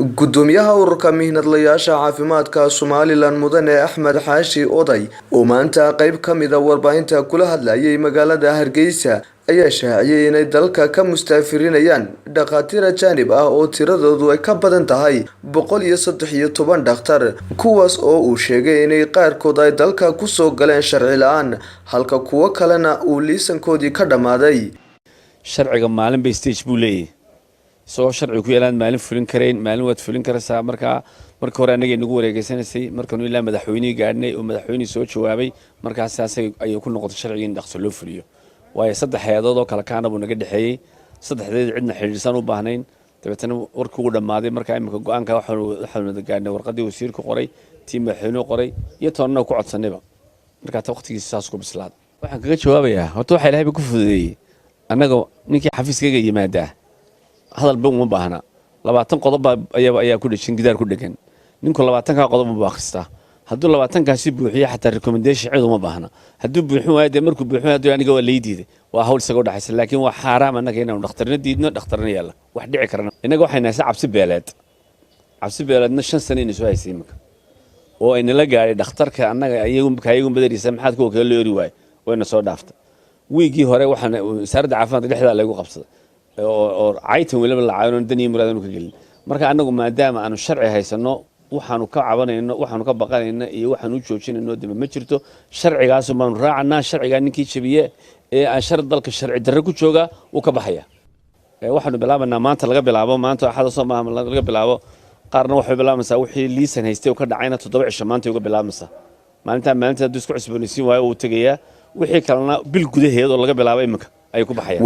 gudoomiyaha ururka mihnadlayaasha caafimaadka Somaliland mudane Axmed Xaashi Oday oo maanta qayb ka mid ah warbaahinta kula hadlayay magaalada Hargeysa ayaa shaaciyay inay dalka ka mustaafirinayaan dhaqaatiir ajaanib ah oo tiradoodu ay ka badan tahay 113 dhakhtar kuwaas oo uu sheegay inay qaarkood ay dalka ku soo galeen sharci la'aan halka kuwa kalena uu liisankoodii ka dhamaaday sharciga maalin bay stage buu leeyahay soo sharci ku yeelan maalin fulin kareen maalin wad fulin karaysaa marka hore anaga inagu wareegaysanaysay markaan ilaa madaxweynaha gaadhnay oo madaxweynaha soo jawaabay markaas ay ku noqotay sharciga in dhaqso loo fuliyo waayo saddex hay'adood oo kala kaana buu naga dhaxeeyay saddexdeed cidna xiriirsan u baahnayn dabeetana warkii uu dhamaaday marka imika go'aanka waxaanu gaadhnay warqadii wasiirku qoray tiim madaxweynuhu qoray iyo toonna ku codsanayba marka waqtigiisa saas ku bislaad waxaan kaga jawaabayaa horta waxa Ilaahay ku fududeeyay anaga ninkii xafiiskayga yimaada hadal buu uma baahna 20 qodob ayaa ku dhashin gidaar ku dhagan ninku 20 ka qodob ma akhristaa hadduu 20 kaasi buuxiyo xataa recommendation cid uma baahna hadduu buuxin waayo markuu buuxin hadduu aniga waa leeydiiday waa hawl isaga dhaxaysan laakiin waa xaraam anaga inaan dhakhtarna diidno dhakhtarna yeela wax dhici karana inaga waxay naasay cabsi beeleedna 5 sano inay soo haysay imika oo ay nala gaaray dhakhtarka anaga ayagu badariisa maxaad ku kala leeri waay wayna soo dhaaftay wiigii hore waxaan wasaaradda caafimaadka dhexda lagu qabsaday oo caytan waliba la caawin danii muraadanu ka gelin marka anagu maadaama aanu sharci haysano waxaanu ka cabanayno waxaanu ka baqanayno iyo waxaanu joojinayno dib ma jirto sharcigaas baan raacnaa sharciga ninkii jabiye ee aan dalka sharci darro ku jooga uu ka baxaya waxaanu bilaabanaa maanta laga bilaabo maanta axada Soomaaliya laga bilaabo qaarna waxay bilaabaysaa wixii liisan haystay oo ka dhacayna 7 cisho maanta uga bilaabaysaa maalinta isku cusboonaysiin waayo uu tagayaa wixii kalena bil gudaheed oo laga bilaabo imika ay ku baxayaan